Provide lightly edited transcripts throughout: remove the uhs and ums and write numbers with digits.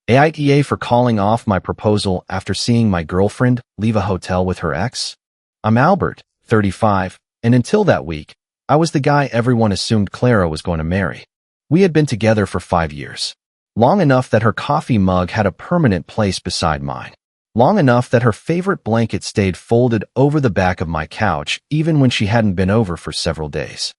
AITA for calling off my proposal after seeing my girlfriend leave a hotel with her ex? I'm Albert, 35, and until that week, I was the guy everyone assumed Clara was going to marry. We had been together for 5 years. Long enough that her coffee mug had a permanent place beside mine. Long enough that her favorite blanket stayed folded over the back of my couch even when she hadn't been over for several days.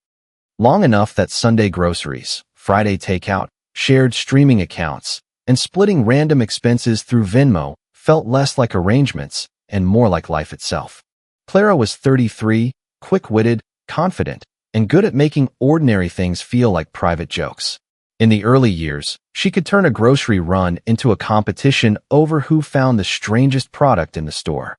Long enough that Sunday groceries, Friday takeout, shared streaming accounts, and splitting random expenses through Venmo felt less like arrangements and more like life itself. Clara was 33, quick-witted, confident, and good at making ordinary things feel like private jokes. In the early years, she could turn a grocery run into a competition over who found the strangest product in the store.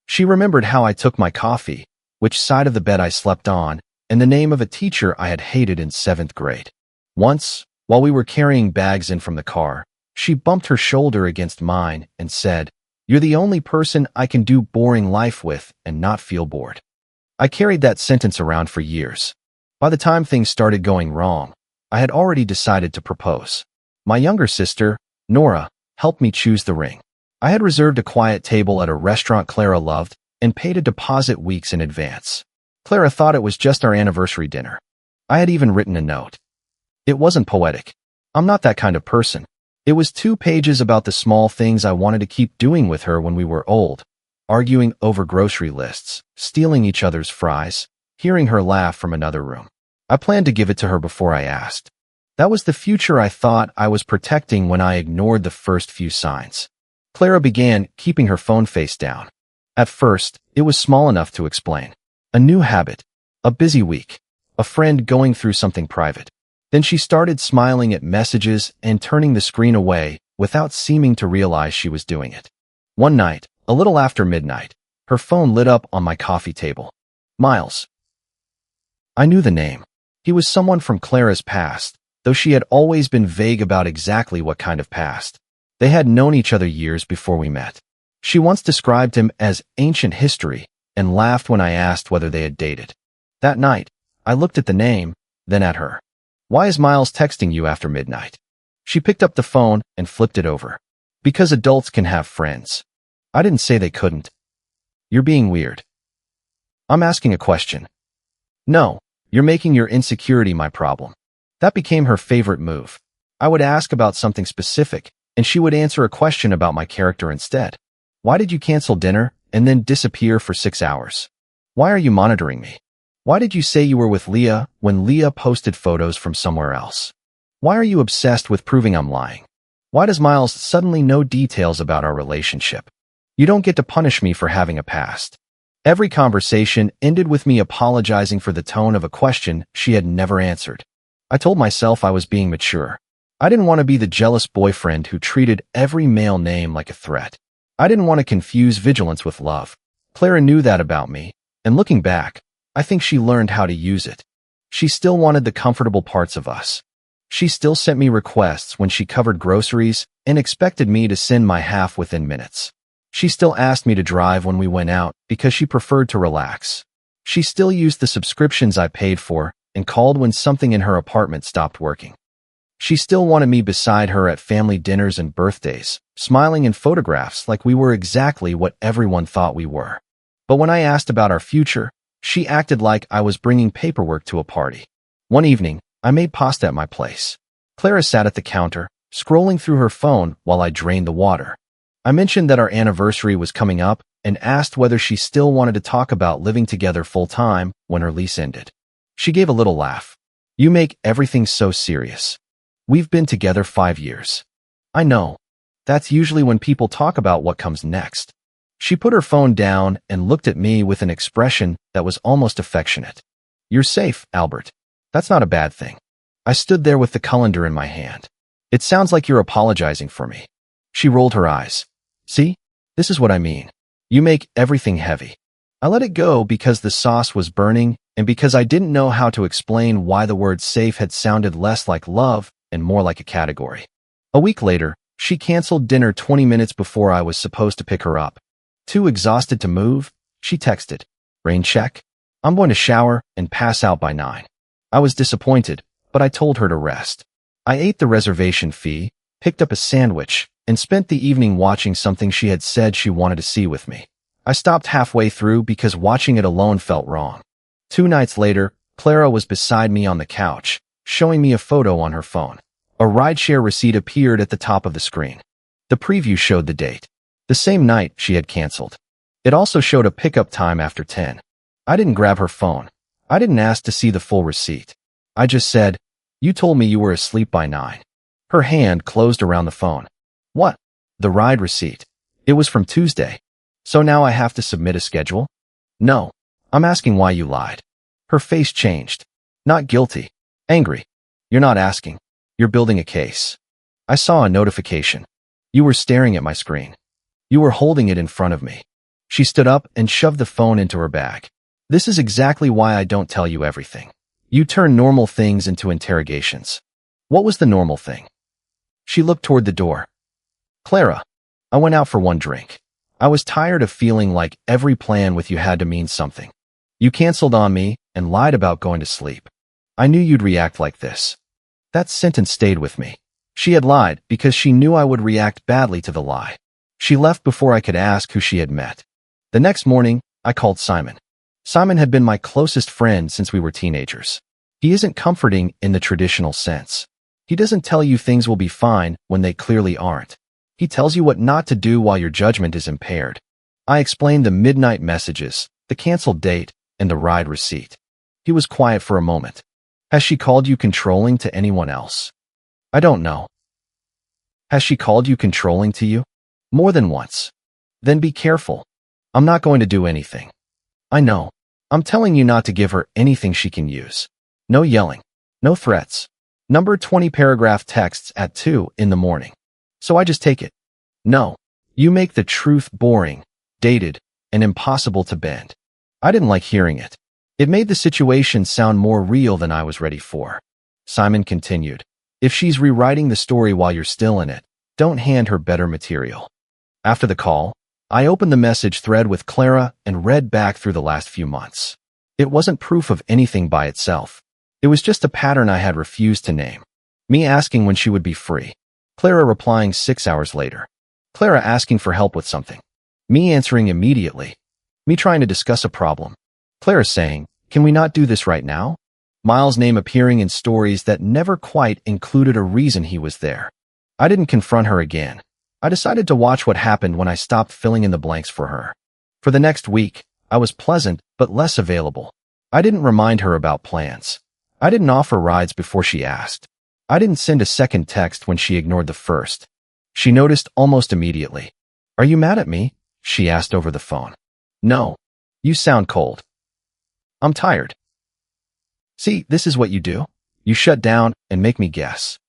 She remembered how I took my coffee, which side of the bed I slept on, and the name of a teacher I had hated in 7th grade. Once, while we were carrying bags in from the car, she bumped her shoulder against mine and said, "You're the only person I can do boring life with and not feel bored." I carried that sentence around for years. By the time things started going wrong, I had already decided to propose. My younger sister, Nora, helped me choose the ring. I had reserved a quiet table at a restaurant Clara loved and paid a deposit weeks in advance. Clara thought it was just our anniversary dinner. I had even written a note. It wasn't poetic. I'm not that kind of person. It was 2 pages about the small things I wanted to keep doing with her when we were old, arguing over grocery lists, stealing each other's fries, hearing her laugh from another room. I planned to give it to her before I asked. That was the future I thought I was protecting when I ignored the first few signs. Clara began, keeping her phone face down. At first, it was small enough to explain. A new habit, a busy week, a friend going through something private. Then she started smiling at messages and turning the screen away without seeming to realize she was doing it. One night, a little after midnight, her phone lit up on my coffee table. Miles. I knew the name. He was someone from Clara's past, though she had always been vague about exactly what kind of past. They had known each other years before we met. She once described him as ancient history and laughed when I asked whether they had dated. That night, I looked at the name, then at her. "Why is Miles texting you after midnight?" She picked up the phone and flipped it over. "Because adults can have friends." I didn't say they couldn't. "You're being weird." "I'm asking a question." "No, you're making your insecurity my problem." That became her favorite move. I would ask about something specific, and she would answer a question about my character instead. "Why did you cancel dinner and then disappear for 6 hours? Why are you monitoring me? Why did you say you were with Leah when Leah posted photos from somewhere else? Why are you obsessed with proving I'm lying? Why does Miles suddenly know details about our relationship? You don't get to punish me for having a past." Every conversation ended with me apologizing for the tone of a question she had never answered. I told myself I was being mature. I didn't want to be the jealous boyfriend who treated every male name like a threat. I didn't want to confuse vigilance with love. Clara knew that about me, and looking back, I think she learned how to use it. She still wanted the comfortable parts of us. She still sent me requests when she covered groceries and expected me to send my half within minutes. She still asked me to drive when we went out because she preferred to relax. She still used the subscriptions I paid for and called when something in her apartment stopped working. She still wanted me beside her at family dinners and birthdays, smiling in photographs like we were exactly what everyone thought we were. But when I asked about our future, she acted like I was bringing paperwork to a party. One evening, I made pasta at my place. Clara sat at the counter, scrolling through her phone while I drained the water. I mentioned that our anniversary was coming up and asked whether she still wanted to talk about living together full-time when her lease ended. She gave a little laugh. "You make everything so serious. We've been together 5 years." I know. That's usually when people talk about what comes next. She put her phone down and looked at me with an expression that was almost affectionate. "You're safe, Albert. That's not a bad thing." I stood there with the colander in my hand. "It sounds like you're apologizing for me." She rolled her eyes. "See? This is what I mean. You make everything heavy." I let it go because the sauce was burning and because I didn't know how to explain why the word safe had sounded less like love and more like a category. A week later, she canceled dinner 20 minutes before I was supposed to pick her up. Too exhausted to move, she texted, "Rain check? I'm going to shower and pass out by 9. I was disappointed, but I told her to rest. I ate the reservation fee, picked up a sandwich, and spent the evening watching something she had said she wanted to see with me. I stopped halfway through because watching it alone felt wrong. 2 nights later, Clara was beside me on the couch, showing me a photo on her phone. A rideshare receipt appeared at the top of the screen. The preview showed the date, the same night she had canceled. It also showed a pickup time after 10. I didn't grab her phone. I didn't ask to see the full receipt. I just said, "You told me you were asleep by 9. Her hand closed around the phone. What? The ride receipt. It was from Tuesday. So now I have to submit a schedule? No. I'm asking why you lied. Her face changed. Not guilty. Angry. You're not asking. You're building a case. I saw a notification. You were staring at my screen. You were holding it in front of me. She stood up and shoved the phone into her bag. This is exactly why I don't tell you everything. You turn normal things into interrogations. What was the normal thing? She looked toward the door. Clara, I went out for one drink. I was tired of feeling like every plan with you had to mean something. You canceled on me and lied about going to sleep. I knew you'd react like this. That sentence stayed with me. She had lied because she knew I would react badly to the lie. She left before I could ask who she had met. The next morning, I called Simon. Simon had been my closest friend since we were teenagers. He isn't comforting in the traditional sense. He doesn't tell you things will be fine when they clearly aren't. He tells you what not to do while your judgment is impaired. I explained the midnight messages, the canceled date, and the ride receipt. He was quiet for a moment. Has she called you controlling to anyone else? I don't know. Has she called you controlling to you? More than once. Then be careful. I'm not going to do anything. I know. I'm telling you not to give her anything she can use. No yelling. No threats. Number 20 paragraph texts at 2 in the morning. So I just take it. No. You make the truth boring, dated, and impossible to bend. I didn't like hearing it. It made the situation sound more real than I was ready for. Simon continued. If she's rewriting the story while you're still in it, don't hand her better material. After the call, I opened the message thread with Clara and read back through the last few months. It wasn't proof of anything by itself. It was just a pattern I had refused to name. Me asking when she would be free. Clara replying 6 hours later. Clara asking for help with something. Me answering immediately. Me trying to discuss a problem. Clara saying, "Can we not do this right now?" Miles' name appearing in stories that never quite included a reason he was there. I didn't confront her again. I decided to watch what happened when I stopped filling in the blanks for her. For the next week, I was pleasant but less available. I didn't remind her about plans. I didn't offer rides before she asked. I didn't send a second text when she ignored the first. She noticed almost immediately. "Are you mad at me?" she asked over the phone. "No. You sound cold." "I'm tired." "See, this is what you do. You shut down and make me guess."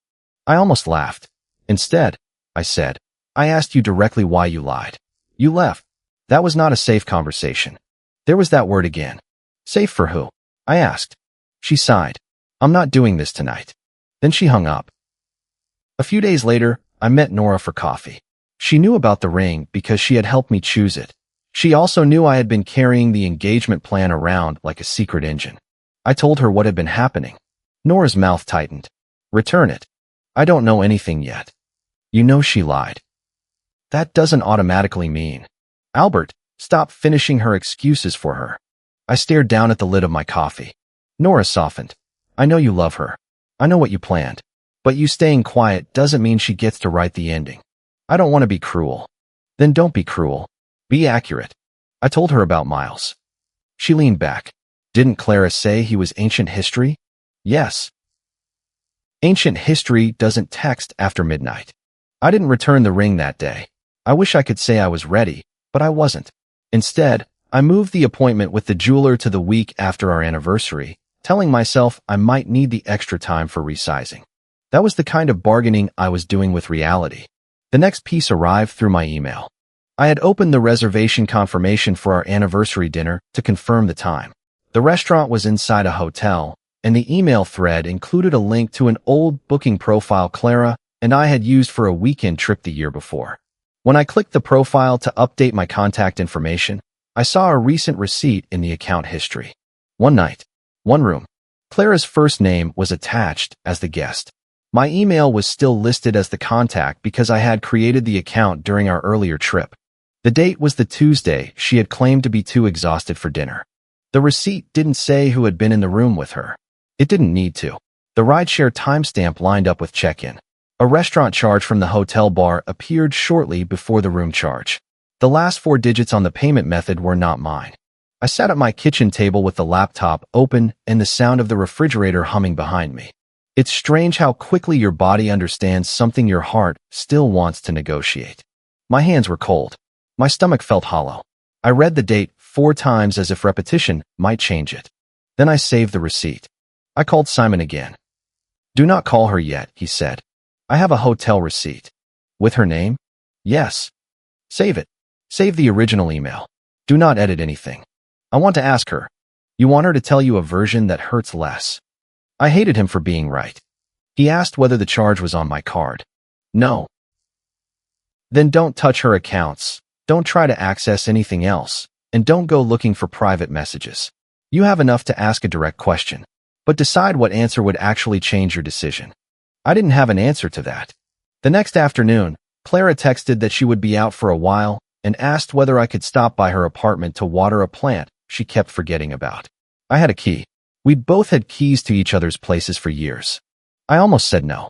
I almost laughed. "Instead," I said, "I asked you directly why you lied. You left." That was not a safe conversation. There was that word again. Safe for who? I asked. She sighed. "I'm not doing this tonight." Then she hung up. A few days later, I met Nora for coffee. She knew about the ring because she had helped me choose it. She also knew I had been carrying the engagement plan around like a secret engine. I told her what had been happening. Nora's mouth tightened. "Return it." "I don't know anything yet." "You know she lied." "That doesn't automatically mean." "Albert, stop finishing her excuses for her." I stared down at the lid of my coffee. Nora softened. "I know you love her. I know what you planned. But you staying quiet doesn't mean she gets to write the ending. I don't want to be cruel." "Then don't be cruel. Be accurate." I told her about Miles. She leaned back. "Didn't Clara say he was ancient history?" "Yes." Ancient history doesn't text after midnight. I didn't return the ring that day. I wish I could say I was ready, but I wasn't. Instead, I moved the appointment with the jeweler to the week after our anniversary, telling myself I might need the extra time for resizing. That was the kind of bargaining I was doing with reality. The next piece arrived through my email. I had opened the reservation confirmation for our anniversary dinner to confirm the time. The restaurant was inside a hotel, and the email thread included a link to an old booking profile Clara and I had used for a weekend trip the year before. When I clicked the profile to update my contact information, I saw a recent receipt in the account history. One night, one room. Clara's first name was attached as the guest. My email was still listed as the contact because I had created the account during our earlier trip. The date was the Tuesday she had claimed to be too exhausted for dinner. The receipt didn't say who had been in the room with her. It didn't need to. The rideshare timestamp lined up with check-in. A restaurant charge from the hotel bar appeared shortly before the room charge. The last 4 digits on the payment method were not mine. I sat at my kitchen table with the laptop open and the sound of the refrigerator humming behind me. It's strange how quickly your body understands something your heart still wants to negotiate. My hands were cold. My stomach felt hollow. I read the date 4 times as if repetition might change it. Then I saved the receipt. I called Simon again. "Do not call her yet," he said. "I have a hotel receipt." "With her name?" "Yes." "Save it. Save the original email. Do not edit anything. I want to ask her. You want her to tell you a version that hurts less." I hated him for being right. He asked whether the charge was on my card. No. Then don't touch her accounts. Don't try to access anything else. And don't go looking for private messages. You have enough to ask a direct question. But decide what answer would actually change your decision. I didn't have an answer to that. The next afternoon, Clara texted that she would be out for a while and asked whether I could stop by her apartment to water a plant she kept forgetting about. I had a key. We both had keys to each other's places for years. I almost said no.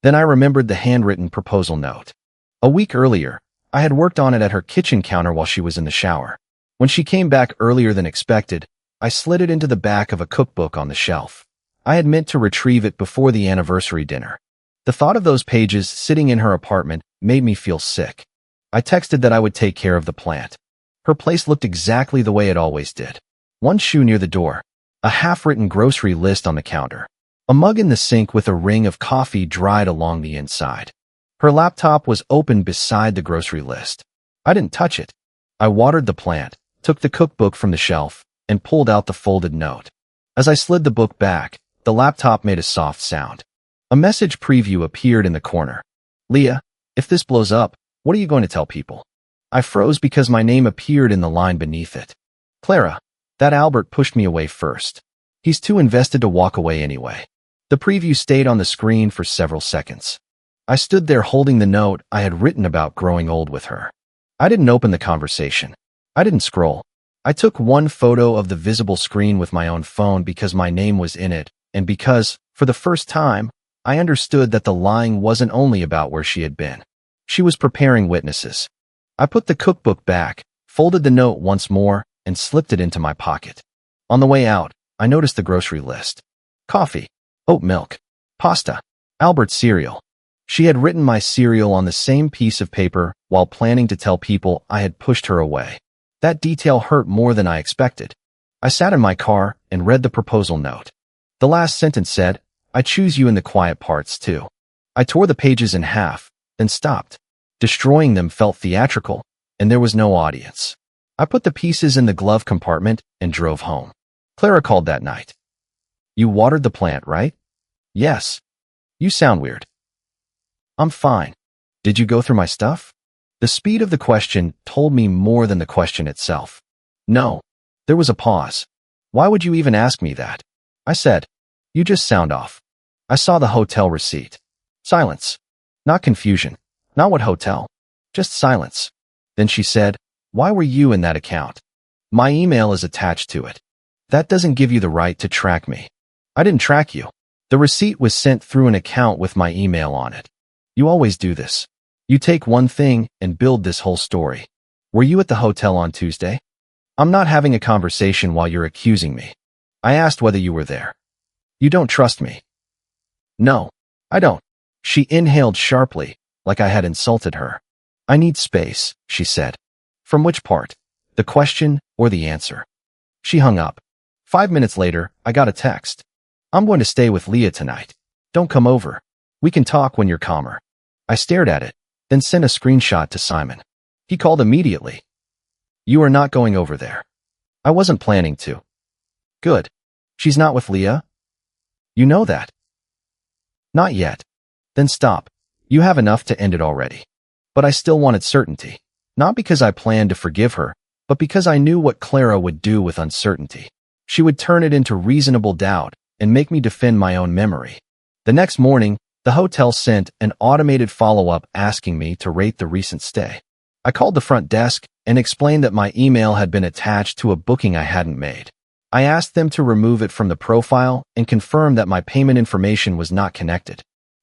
Then I remembered the handwritten proposal note. A week earlier, I had worked on it at her kitchen counter while she was in the shower. When she came back earlier than expected, I slid it into the back of a cookbook on the shelf. I had meant to retrieve it before the anniversary dinner. The thought of those pages sitting in her apartment made me feel sick. I texted that I would take care of the plant. Her place looked exactly the way it always did. One shoe near the door. A half-written grocery list on the counter. A mug in the sink with a ring of coffee dried along the inside. Her laptop was open beside the grocery list. I didn't touch it. I watered the plant, took the cookbook from the shelf, and pulled out the folded note. As I slid the book back, the laptop made a soft sound. A message preview appeared in the corner. "Leah, if this blows up, what are you going to tell people?" I froze because my name appeared in the line beneath it. "Clara, that Albert pushed me away first. He's too invested to walk away anyway." The preview stayed on the screen for several seconds. I stood there holding the note I had written about growing old with her. I didn't open the conversation. I didn't scroll. I took one photo of the visible screen with my own phone because my name was in it, and because, for the first time, I understood that the lying wasn't only about where she had been. She was preparing witnesses. I put the cookbook back, folded the note once more, and slipped it into my pocket. On the way out, I noticed the grocery list. Coffee, oat milk, pasta, Albert's cereal. She had written my cereal on the same piece of paper while planning to tell people I had pushed her away. That detail hurt more than I expected. I sat in my car and read the proposal note. The last sentence said, "I choose you in the quiet parts, too." I tore the pages in half, then stopped. Destroying them felt theatrical, and there was no audience. I put the pieces in the glove compartment and drove home. Clara called that night. "You watered the plant, right?" "Yes." "You sound weird." "I'm fine." "Did you go through my stuff?" The speed of the question told me more than the question itself. "No." There was a pause. "Why would you even ask me that?" I said. "You just sound off." I saw the hotel receipt. Silence. Not confusion. Not what hotel. Just silence. Then she said, "Why were you in that account?" "My email is attached to it." "That doesn't give you the right to track me." "I didn't track you. The receipt was sent through an account with my email on it." "You always do this. You take one thing and build this whole story." "Were you at the hotel on Tuesday?" "I'm not having a conversation while you're accusing me." "I asked whether you were there." "You don't trust me." "No, I don't." She inhaled sharply, like I had insulted her. "I need space," she said. "From which part? The question or the answer?" She hung up. 5 minutes later, I got a text. "I'm going to stay with Leah tonight. Don't come over. We can talk when you're calmer." I stared at it, then sent a screenshot to Simon. He called immediately. "You are not going over there." "I wasn't planning to." "Good. She's not with Leah?" "You know that." "Not yet." "Then stop. You have enough to end it already." But I still wanted certainty. Not because I planned to forgive her, but because I knew what Clara would do with uncertainty. She would turn it into reasonable doubt and make me defend my own memory. The next morning, The hotel sent an automated follow-up asking me to rate the recent stay. I called the front desk and explained that my email had been attached to a booking I hadn't made. I asked them to remove it from the profile and confirm that my payment information was not connected.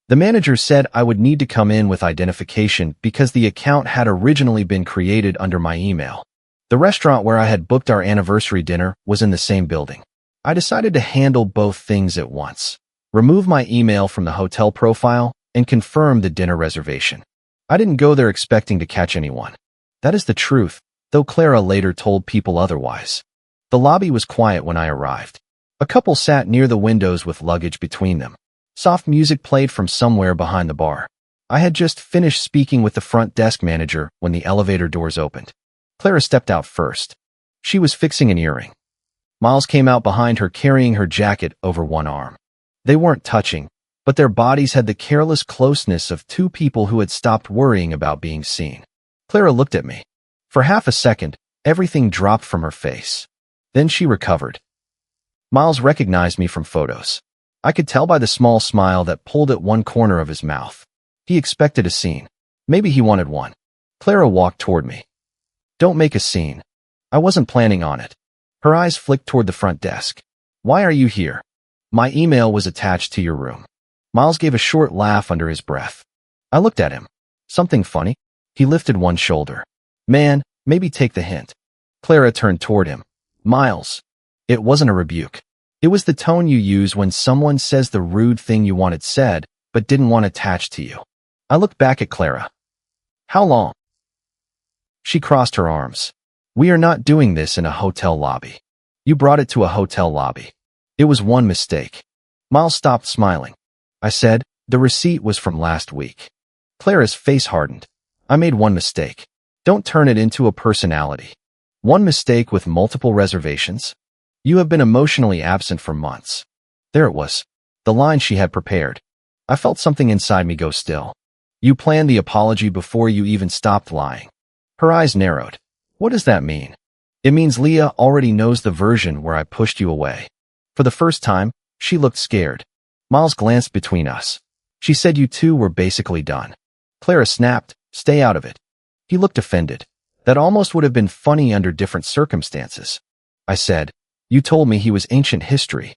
The manager said I would need to come in with identification because the account had originally been created under my email. The restaurant where I had booked our anniversary dinner was in the same building. I decided to handle both things at once. Remove my email from the hotel profile and confirm the dinner reservation. I didn't go there expecting to catch anyone. That is the truth, though Clara later told people otherwise. The lobby was quiet when I arrived. A couple sat near the windows with luggage between them. Soft music played from somewhere behind the bar. I had just finished speaking with the front desk manager when the elevator doors opened. Clara stepped out first. She was fixing an earring. Miles came out behind her carrying her jacket over one arm. They weren't touching, but their bodies had the careless closeness of two people who had stopped worrying about being seen. Clara looked at me. For half a second, everything dropped from her face. Then she recovered. Miles recognized me from photos. I could tell by the small smile that pulled at one corner of his mouth. He expected a scene. Maybe he wanted one. Clara walked toward me. Don't make a scene. I wasn't planning on it. Her eyes flicked toward the front desk. Why are you here? My email was attached to your room. Miles gave a short laugh under his breath. I looked at him. Something funny? He lifted one shoulder. Man, maybe take the hint. Clara turned toward him. Miles. It wasn't a rebuke. It was the tone you use when someone says the rude thing you wanted said, but didn't want attached to you. I looked back at Clara. How long? She crossed her arms. We are not doing this in a hotel lobby. You brought it to a hotel lobby. It was one mistake. Miles stopped smiling. I said, the receipt was from last week. Clara's face hardened. I made one mistake. Don't turn it into a personality. One mistake with multiple reservations? You have been emotionally absent for months. There it was. The line she had prepared. I felt something inside me go still. You planned the apology before you even stopped lying. Her eyes narrowed. What does that mean? It means Leah already knows the version where I pushed you away. For the first time, she looked scared. Miles glanced between us. She said you two were basically done. Clara snapped, stay out of it. He looked offended. That almost would have been funny under different circumstances. I said, you told me he was ancient history.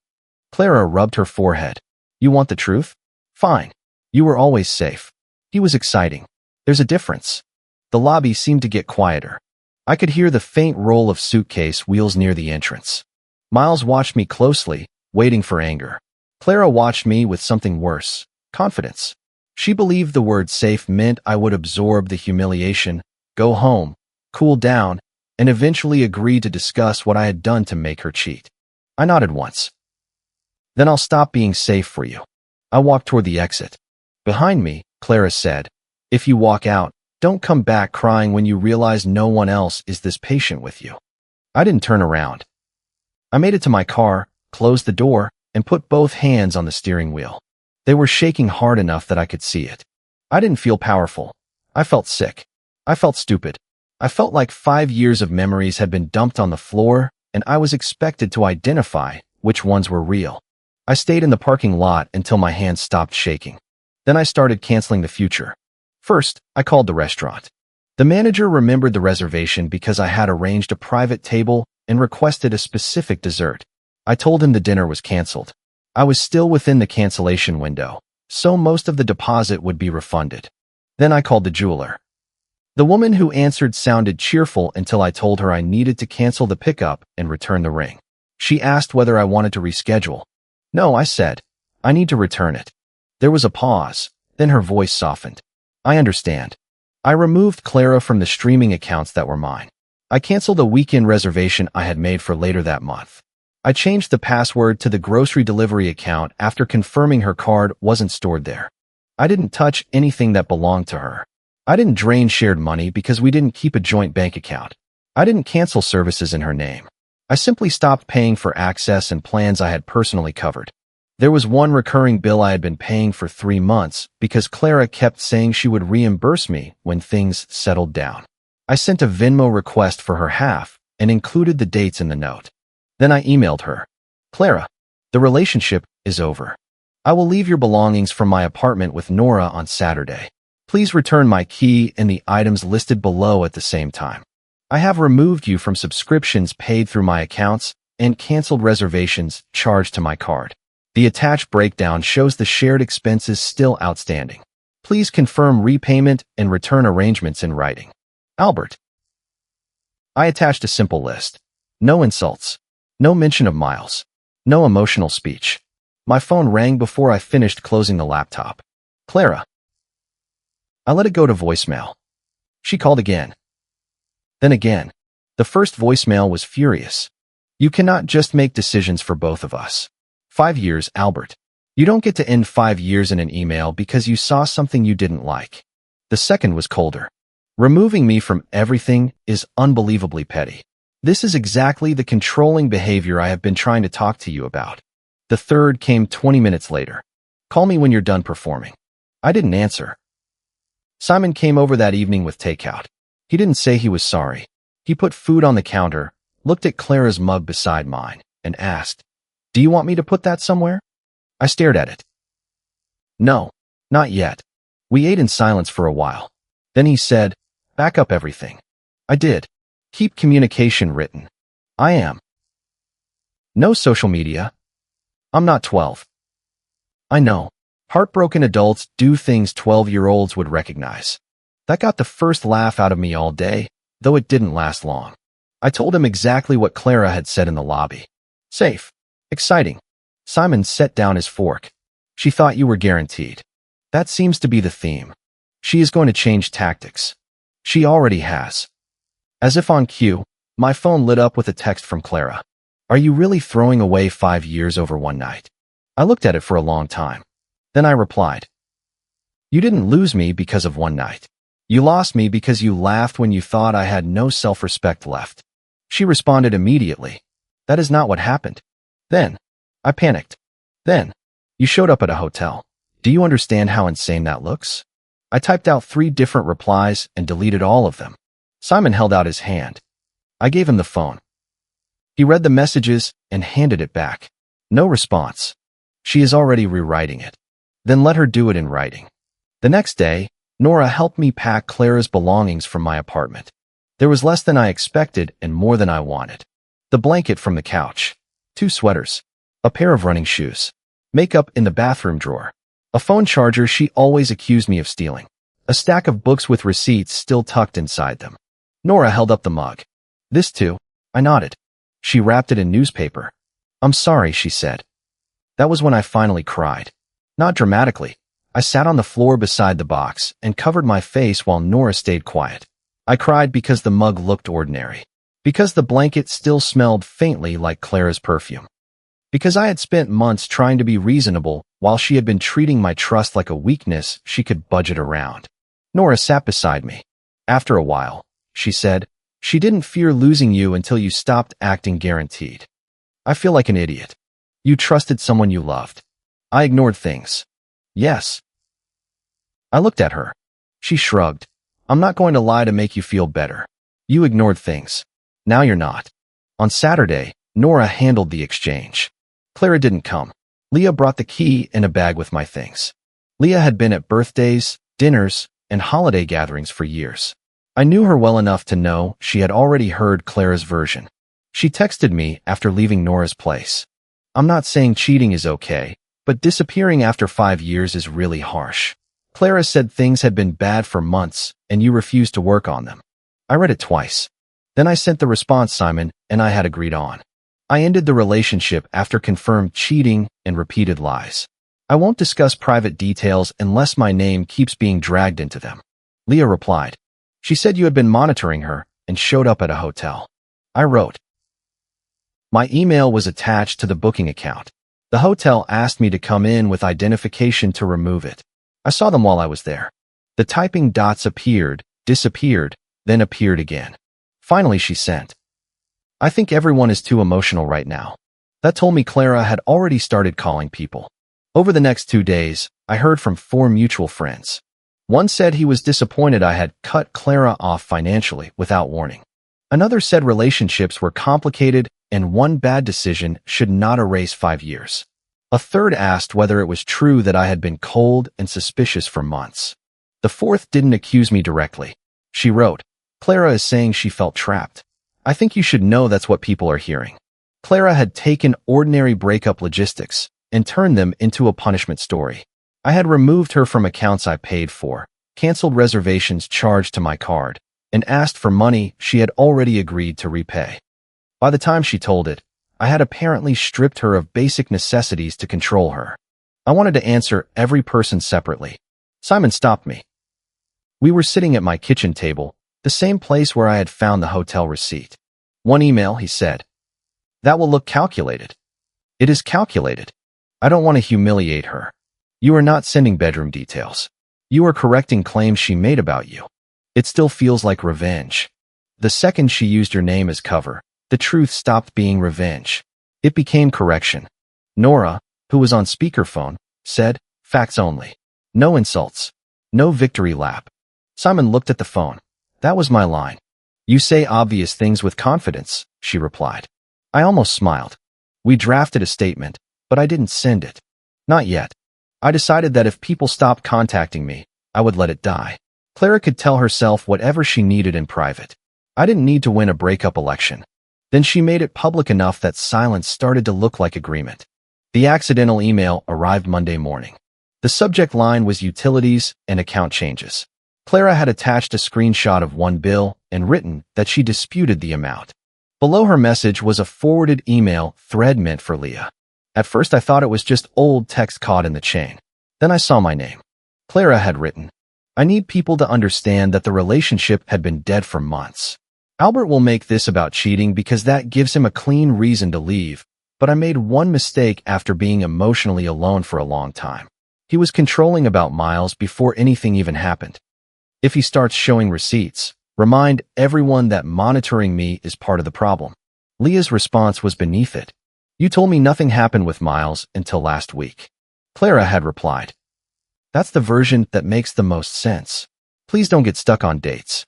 Clara rubbed her forehead. You want the truth? Fine. You were always safe. He was exciting. There's a difference. The lobby seemed to get quieter. I could hear the faint roll of suitcase wheels near the entrance. Miles watched me closely, waiting for anger. Clara watched me with something worse, confidence. She believed the word safe meant I would absorb the humiliation, go home, cool down, and eventually agree to discuss what I had done to make her cheat. I nodded once. Then I'll stop being safe for you. I walked toward the exit. Behind me, Clara said, if you walk out, don't come back crying when you realize no one else is this patient with you. I didn't turn around. I made it to my car, closed the door, and put both hands on the steering wheel. They were shaking hard enough that I could see it. I didn't feel powerful. I felt sick. I felt stupid. I felt like 5 years of memories had been dumped on the floor, and I was expected to identify which ones were real. I stayed in the parking lot until my hands stopped shaking. Then I started canceling the future. First, I called the restaurant. The manager remembered the reservation because I had arranged a private table and requested a specific dessert. I told him the dinner was canceled. I was still within the cancellation window, so most of the deposit would be refunded. Then I called the jeweler. The woman who answered sounded cheerful until I told her I needed to cancel the pickup and return the ring. She asked whether I wanted to reschedule. No, I said. I need to return it. There was a pause, then her voice softened. I understand. I removed Clara from the streaming accounts that were mine. I canceled a weekend reservation I had made for later that month. I changed the password to the grocery delivery account after confirming her card wasn't stored there. I didn't touch anything that belonged to her. I didn't drain shared money because we didn't keep a joint bank account. I didn't cancel services in her name. I simply stopped paying for access and plans I had personally covered. There was one recurring bill I had been paying for 3 months because Clara kept saying she would reimburse me when things settled down. I sent a Venmo request for her half and included the dates in the note. Then I emailed her. Clara, the relationship is over. I will leave your belongings from my apartment with Nora on Saturday. Please return my key and the items listed below at the same time. I have removed you from subscriptions paid through my accounts and canceled reservations charged to my card. The attached breakdown shows the shared expenses still outstanding. Please confirm repayment and return arrangements in writing. Albert. I attached a simple list. No insults. No mention of Miles. No emotional speech. My phone rang before I finished closing the laptop. Clara. I let it go to voicemail. She called again. Then again. The first voicemail was furious. You cannot just make decisions for both of us. 5 years, Albert. You don't get to end 5 years in an email because you saw something you didn't like. The second was colder. Removing me from everything is unbelievably petty. This is exactly the controlling behavior I have been trying to talk to you about. The third came 20 minutes later. Call me when you're done performing. I didn't answer. Simon came over that evening with takeout. He didn't say he was sorry. He put food on the counter, looked at Clara's mug beside mine, and asked, "Do you want me to put that somewhere?" I stared at it. No, not yet. We ate in silence for a while. Then he said, "Back up everything." I did. Keep communication written. I am. No social media. I'm not 12. I know. Heartbroken adults do things 12-year-olds would recognize. That got the first laugh out of me all day, though it didn't last long. I told him exactly what Clara had said in the lobby. Safe. Exciting. Simon set down his fork. She thought you were guaranteed. That seems to be the theme. She is going to change tactics. She already has. As if on cue, my phone lit up with a text from Clara. Are you really throwing away 5 years over one night? I looked at it for a long time. Then I replied. You didn't lose me because of one night. You lost me because you laughed when you thought I had no self-respect left. She responded immediately. That is not what happened. Then, I panicked. Then, you showed up at a hotel. Do you understand how insane that looks? I typed out 3 different replies and deleted all of them. Simon held out his hand. I gave him the phone. He read the messages and handed it back. No response. She is already rewriting it. Then let her do it in writing. The next day, Nora helped me pack Clara's belongings from my apartment. There was less than I expected and more than I wanted. The blanket from the couch. 2 sweaters. A pair of running shoes. Makeup in the bathroom drawer. A phone charger she always accused me of stealing. A stack of books with receipts still tucked inside them. Nora held up the mug. This too? I nodded. She wrapped it in newspaper. I'm sorry, she said. That was when I finally cried. Not dramatically. I sat on the floor beside the box and covered my face while Nora stayed quiet. I cried because the mug looked ordinary. Because the blanket still smelled faintly like Clara's perfume. Because I had spent months trying to be reasonable while she had been treating my trust like a weakness she could budget around. Nora sat beside me. After a while, she said, she didn't fear losing you until you stopped acting guaranteed. I feel like an idiot. You trusted someone you loved. I ignored things. Yes. I looked at her. She shrugged. I'm not going to lie to make you feel better. You ignored things. Now you're not. On Saturday, Nora handled the exchange. Clara didn't come. Leah brought the key and a bag with my things. Leah had been at birthdays, dinners, and holiday gatherings for years. I knew her well enough to know she had already heard Clara's version. She texted me after leaving Nora's place. I'm not saying cheating is okay, but disappearing after 5 years is really harsh. Clara said things had been bad for months and you refused to work on them. I read it twice. Then I sent the response Simon and I had agreed on. I ended the relationship after confirmed cheating and repeated lies. I won't discuss private details unless my name keeps being dragged into them. Leah replied. She said you had been monitoring her and showed up at a hotel. I wrote. My email was attached to the booking account. The hotel asked me to come in with identification to remove it. I saw them while I was there. The typing dots appeared, disappeared, then appeared again. Finally, she sent. I think everyone is too emotional right now. That told me Clara had already started calling people. Over the next 2 days, I heard from 4 mutual friends. One said he was disappointed I had cut Clara off financially without warning. Another said relationships were complicated and one bad decision should not erase 5 years. A third asked whether it was true that I had been cold and suspicious for months. The fourth didn't accuse me directly. She wrote, "Clara is saying she felt trapped. I think you should know that's what people are hearing." Clara had taken ordinary breakup logistics and turned them into a punishment story. I had removed her from accounts I paid for, canceled reservations charged to my card, and asked for money she had already agreed to repay. By the time she told it, I had apparently stripped her of basic necessities to control her. I wanted to answer every person separately. Simon stopped me. We were sitting at my kitchen table, the same place where I had found the hotel receipt. "One email," he said. "That will look calculated." "It is calculated. I don't want to humiliate her. You are not sending bedroom details. You are correcting claims she made about you. It still feels like revenge." The second she used your name as cover, the truth stopped being revenge. It became correction. Nora, who was on speakerphone, said, "Facts only. No insults. No victory lap." Simon looked at the phone. "That was my line." "You say obvious things with confidence," she replied. I almost smiled. We drafted a statement, but I didn't send it. Not yet. I decided that if people stopped contacting me, I would let it die. Clara could tell herself whatever she needed in private. I didn't need to win a breakup election. Then she made it public enough that silence started to look like agreement. The accidental email arrived Monday morning. The subject line was utilities and account changes. Clara had attached a screenshot of one bill and written that she disputed the amount. Below her message was a forwarded email thread meant for Leah. At first I thought it was just old text caught in the chain. Then I saw my name. Clara had written, "I need people to understand that the relationship had been dead for months. Albert will make this about cheating because that gives him a clean reason to leave, but I made one mistake after being emotionally alone for a long time. He was controlling about Miles before anything even happened. If he starts showing receipts, remind everyone that monitoring me is part of the problem." Leah's response was beneath it. "You told me nothing happened with Miles until last week." Clara had replied, "That's the version that makes the most sense. Please don't get stuck on dates."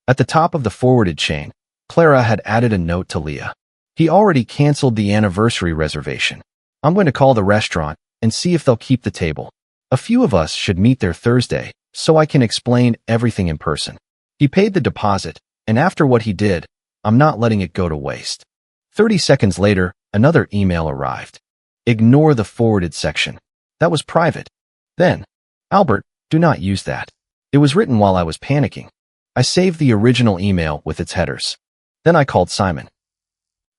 At the top of the forwarded chain, Clara had added a note to Leah. "He already canceled the anniversary reservation. I'm going to call the restaurant and see if they'll keep the table. A few of us should meet there Thursday so I can explain everything in person. He paid the deposit, and after what he did, I'm not letting it go to waste." 30 seconds later, another email arrived. "Ignore the forwarded section. That was private." Then, "Albert, do not use that. It was written while I was panicking." I saved the original email with its headers. Then I called Simon.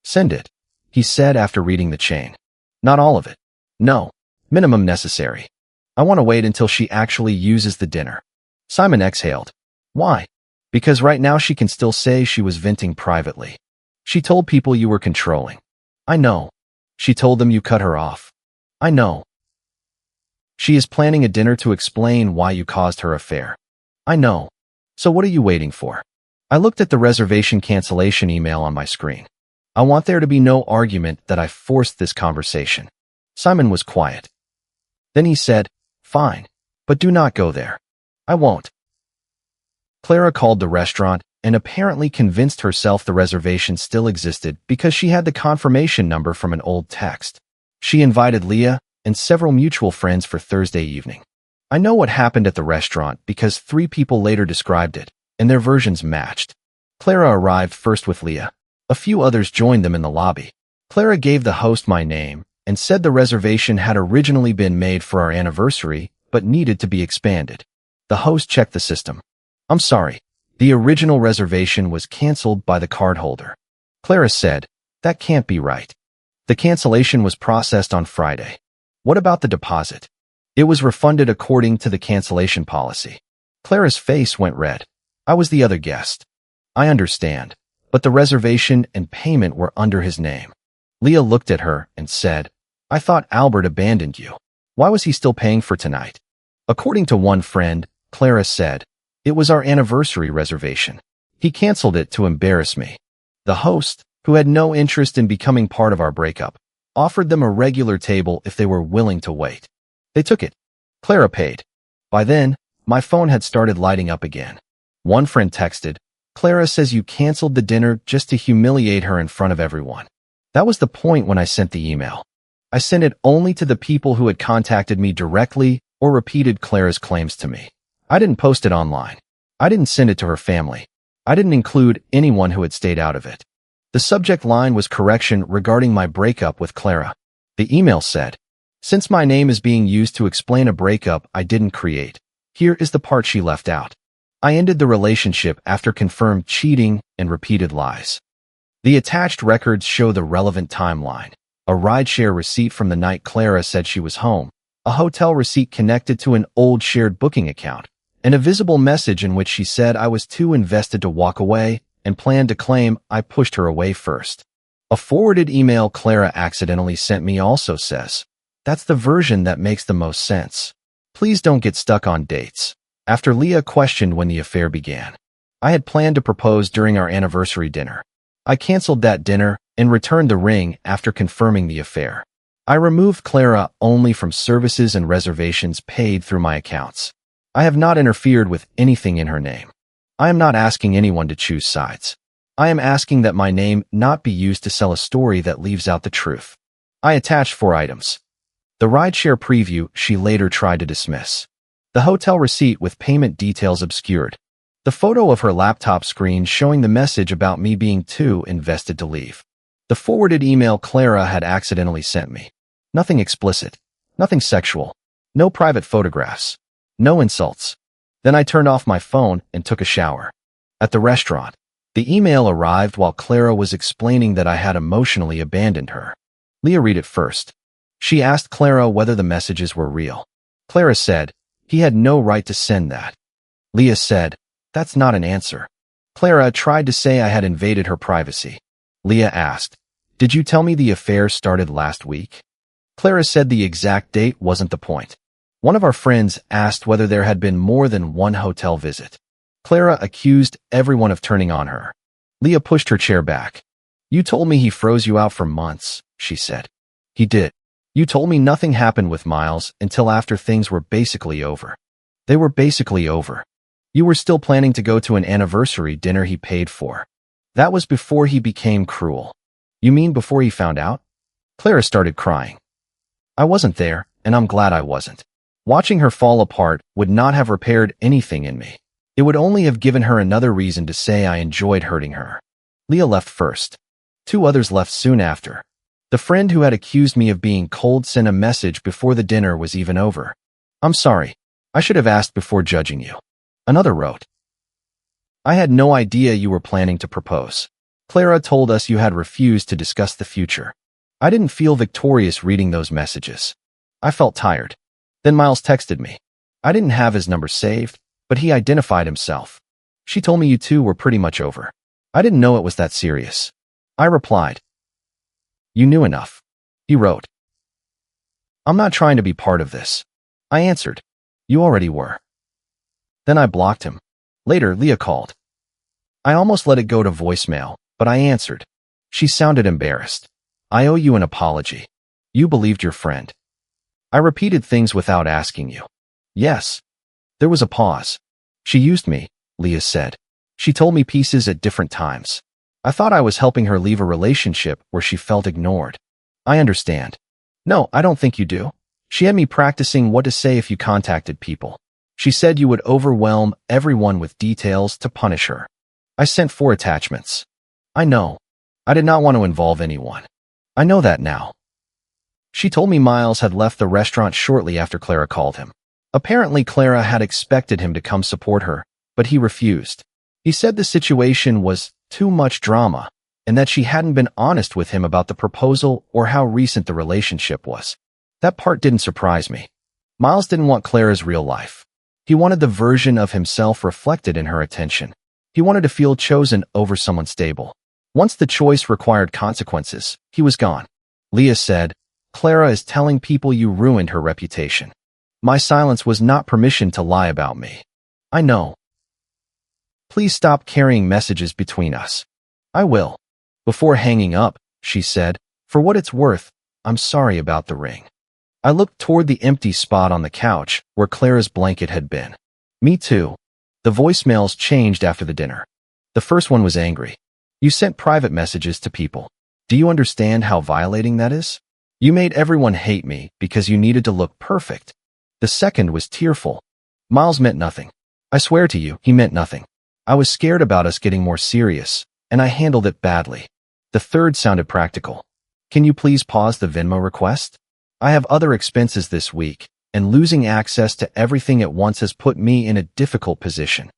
"Send it," he said after reading the chain. "Not all of it. No. Minimum necessary. I want to wait until she actually uses the dinner." Simon exhaled. "Why?" "Because right now she can still say she was venting privately. She told people you were controlling." "I know." "She told them you cut her off." "I know." "She is planning a dinner to explain why you caused her affair." "I know." "So what are you waiting for?" I looked at the reservation cancellation email on my screen. "I want there to be no argument that I forced this conversation." Simon was quiet. Then he said, "Fine, but do not go there." "I won't." Clara called the restaurant and apparently convinced herself the reservation still existed because she had the confirmation number from an old text. She invited Leah and several mutual friends for Thursday evening. I know what happened at the restaurant because 3 people later described it, and their versions matched. Clara arrived first with Leah. A few others joined them in the lobby. Clara gave the host my name and said the reservation had originally been made for our anniversary but needed to be expanded. The host checked the system. "I'm sorry, the original reservation was canceled by the cardholder." Clara said, "That can't be right. The cancellation was processed on Friday. What about the deposit?" "It was refunded according to the cancellation policy." Clara's face went red. "I was the other guest." "I understand, but the reservation and payment were under his name." Leah looked at her and said, "I thought Albert abandoned you. Why was he still paying for tonight?" According to one friend, Clara said, "It was our anniversary reservation. He canceled it to embarrass me." The host, who had no interest in becoming part of our breakup, offered them a regular table if they were willing to wait. They took it. Clara paid. By then, my phone had started lighting up again. One friend texted, "Clara says you canceled the dinner just to humiliate her in front of everyone." That was the point when I sent the email. I sent it only to the people who had contacted me directly or repeated Clara's claims to me. I didn't post it online. I didn't send it to her family. I didn't include anyone who had stayed out of it. The subject line was correction regarding my breakup with Clara. The email said, "Since my name is being used to explain a breakup I didn't create, here is the part she left out. I ended the relationship after confirmed cheating and repeated lies." The attached records show the relevant timeline: a rideshare receipt from the night Clara said she was home, a hotel receipt connected to an old shared booking account, and a visible message in which she said I was too invested to walk away and planned to claim I pushed her away first. A forwarded email Clara accidentally sent me also says, "That's the version that makes the most sense. Please don't get stuck on dates." After Leah questioned when the affair began, I had planned to propose during our anniversary dinner. I canceled that dinner and returned the ring after confirming the affair. I removed Clara only from services and reservations paid through my accounts. I have not interfered with anything in her name. I am not asking anyone to choose sides. I am asking that my name not be used to sell a story that leaves out the truth. I attached 4 items. The rideshare preview she later tried to dismiss. The hotel receipt with payment details obscured. The photo of her laptop screen showing the message about me being too invested to leave. The forwarded email Clara had accidentally sent me. Nothing explicit. Nothing sexual. No private photographs. No insults. Then I turned off my phone and took a shower. At the restaurant, the email arrived while Clara was explaining that I had emotionally abandoned her. Leah read it first. She asked Clara whether the messages were real. Clara said, "He had no right to send that." Leah said, "That's not an answer." Clara tried to say I had invaded her privacy. Leah asked, "Did you tell me the affair started last week?" Clara said the exact date wasn't the point. One of our friends asked whether there had been more than one hotel visit. Clara accused everyone of turning on her. Leah pushed her chair back. "You told me he froze you out for months," she said. "He did. You told me nothing happened with Miles until after things were basically over." "They were basically over. You were still planning to go to an anniversary dinner he paid for. That was before he became cruel." "You mean before he found out?" Clara started crying. "I wasn't there, and I'm glad I wasn't. Watching her fall apart would not have repaired anything in me. It would only have given her another reason to say I enjoyed hurting her." Leah left first. 2 others left soon after. The friend who had accused me of being cold sent a message before the dinner was even over. "I'm sorry. I should have asked before judging you." Another wrote, "I had no idea you were planning to propose. Clara told us you had refused to discuss the future." I didn't feel victorious reading those messages. I felt tired. Then Miles texted me. I didn't have his number saved, but he identified himself. "She told me you two were pretty much over." I didn't know it was that serious. I replied, "You knew enough." He wrote, "I'm not trying to be part of this." I answered, "You already were." Then I blocked him. Later, Leah called. I almost let it go to voicemail, but I answered. She sounded embarrassed. "I owe you an apology. You believed your friend." I repeated things without asking you. "Yes." There was a pause. "She used me," Leah said. "She told me pieces at different times. I thought I was helping her leave a relationship where she felt ignored." I understand. "No, I don't think you do. She had me practicing what to say if you contacted people. She said you would overwhelm everyone with details to punish her." I sent 4 attachments. I know. I did not want to involve anyone. I know that now. She told me Miles had left the restaurant shortly after Clara called him. Apparently, Clara had expected him to come support her, but he refused. He said the situation was too much drama and that she hadn't been honest with him about the proposal or how recent the relationship was. That part didn't surprise me. Miles didn't want Clara's real life. He wanted the version of himself reflected in her attention. He wanted to feel chosen over someone stable. Once the choice required consequences, he was gone. Leah said, "Clara is telling people you ruined her reputation." My silence was not permission to lie about me. I know. "Please stop carrying messages between us." "I will." Before hanging up, she said, "For what it's worth, I'm sorry about the ring." I looked toward the empty spot on the couch where Clara's blanket had been. Me too. The voicemails changed after the dinner. The first one was angry. "You sent private messages to people. Do you understand how violating that is?" You made everyone hate me because you needed to look perfect. The second was tearful. Miles meant nothing. I swear to you, he meant nothing. I was scared about us getting more serious, and I handled it badly. The third sounded practical. Can you please pause the Venmo request? I have other expenses this week, and losing access to everything at once has put me in a difficult position.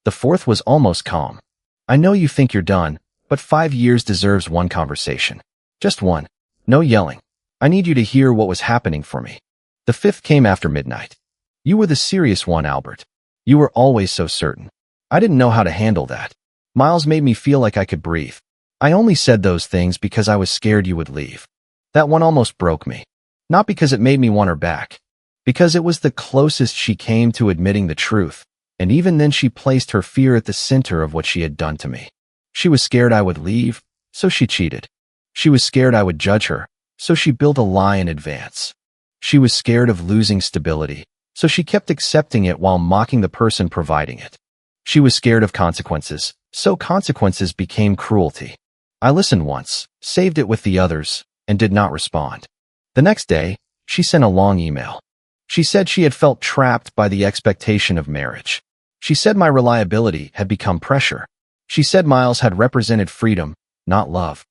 The fourth was almost calm. I know you think you're done, but 5 years deserves one conversation. Just one. No yelling. I need you to hear what was happening for me. The fifth came after midnight. You were the serious one, Albert. You were always so certain. I didn't know how to handle that. Miles made me feel like I could breathe. I only said those things because I was scared you would leave. That one almost broke me. Not because it made me want her back. Because it was the closest she came to admitting the truth, and even then she placed her fear at the center of what she had done to me. She was scared I would leave, so she cheated. She was scared I would judge her, so she built a lie in advance. She was scared of losing stability, so she kept accepting it while mocking the person providing it. She was scared of consequences, so consequences became cruelty. I listened once, saved it with the others, and did not respond. The next day, she sent a long email. She said she had felt trapped by the expectation of marriage. She said my reliability had become pressure. She said Miles had represented freedom, not love.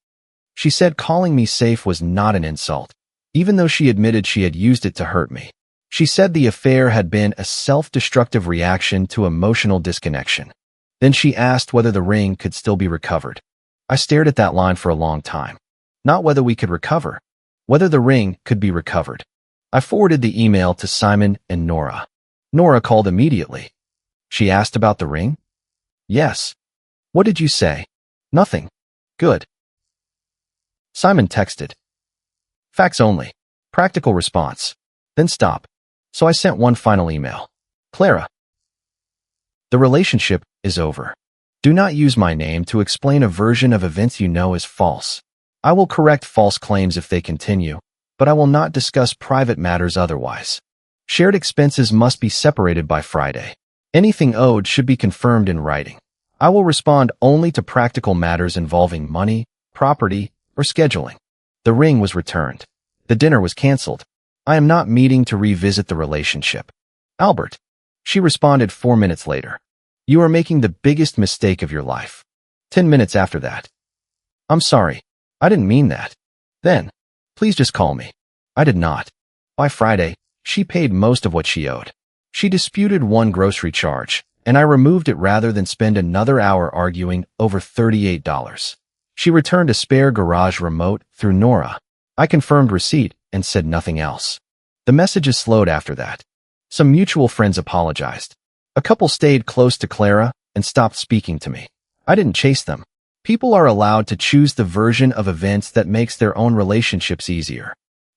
She said calling me safe was not an insult, even though she admitted she had used it to hurt me. She said the affair had been a self-destructive reaction to emotional disconnection. Then she asked whether the ring could still be recovered. I stared at that line for a long time. Not whether we could recover, whether the ring could be recovered. I forwarded the email to Simon and Nora. Nora called immediately. She asked about the ring? Yes. What did you say? Nothing. Good. Simon texted. Facts only. Practical response. Then stop. So I sent one final email. Clara. The relationship is over. Do not use my name to explain a version of events you know is false. I will correct false claims if they continue, but I will not discuss private matters otherwise. Shared expenses must be separated by Friday. Anything owed should be confirmed in writing. I will respond only to practical matters involving money, property, or scheduling. The ring was returned. The dinner was canceled. I am not meeting to revisit the relationship. Albert. She responded 4 minutes later. You are making the biggest mistake of your life. 10 minutes after that. I'm sorry. I didn't mean that. Then, please just call me. I did not. By Friday, she paid most of what she owed. She disputed one grocery charge, and I removed it rather than spend another hour arguing over $38. She returned a spare garage remote through Nora. I confirmed receipt and said nothing else. The messages slowed after that. Some mutual friends apologized. A couple stayed close to Clara and stopped speaking to me. I didn't chase them. People are allowed to choose the version of events that makes their own relationships easier.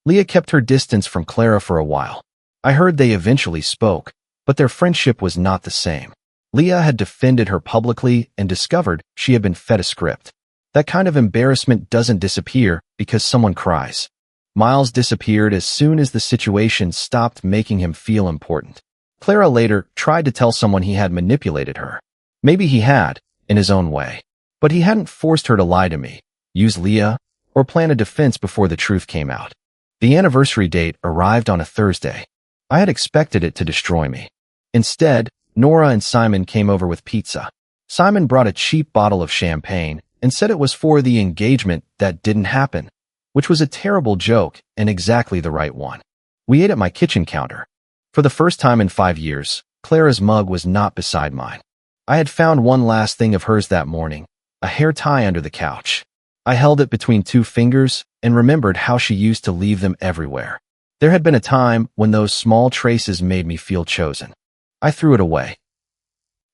Leah kept her distance from Clara for a while. I heard they eventually spoke, but their friendship was not the same. Leah had defended her publicly and discovered she had been fed a script. That kind of embarrassment doesn't disappear because someone cries. Miles disappeared as soon as the situation stopped making him feel important. Clara later tried to tell someone he had manipulated her. Maybe he had, in his own way. But he hadn't forced her to lie to me, use Leah, or plan a defense before the truth came out. The anniversary date arrived on a Thursday. I had expected it to destroy me. Instead, Nora and Simon came over with pizza. Simon brought a cheap bottle of champagne and said it was for the engagement that didn't happen, which was a terrible joke and exactly the right one. We ate at my kitchen counter. For the first time in 5 years, Clara's mug was not beside mine. I had found one last thing of hers that morning, a hair tie under the couch. I held it between 2 fingers and remembered how she used to leave them everywhere. There had been a time when those small traces made me feel chosen. I threw it away.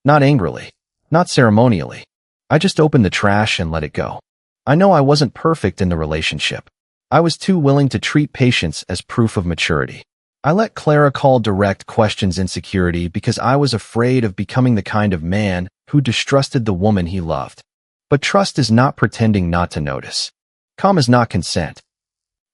Not angrily, not ceremonially. I just opened the trash and let it go. I know I wasn't perfect in the relationship. I was too willing to treat patience as proof of maturity. I let Clara call direct questions insecurity because I was afraid of becoming the kind of man who distrusted the woman he loved. But trust is not pretending not to notice. Calm is not consent.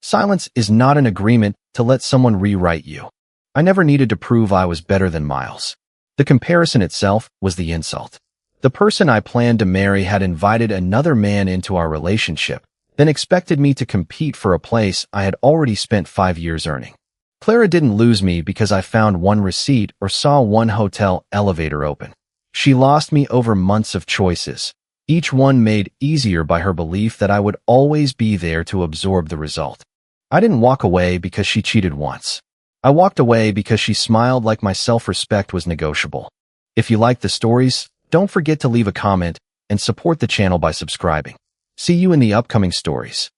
Silence is not an agreement to let someone rewrite you. I never needed to prove I was better than Miles. The comparison itself was the insult. The person I planned to marry had invited another man into our relationship, then expected me to compete for a place I had already spent 5 years earning. Clara didn't lose me because I found one receipt or saw one hotel elevator open. She lost me over months of choices, each one made easier by her belief that I would always be there to absorb the result. I didn't walk away because she cheated once. I walked away because she smiled like my self-respect was negotiable. If you like the stories, don't forget to leave a comment and support the channel by subscribing. See you in the upcoming stories.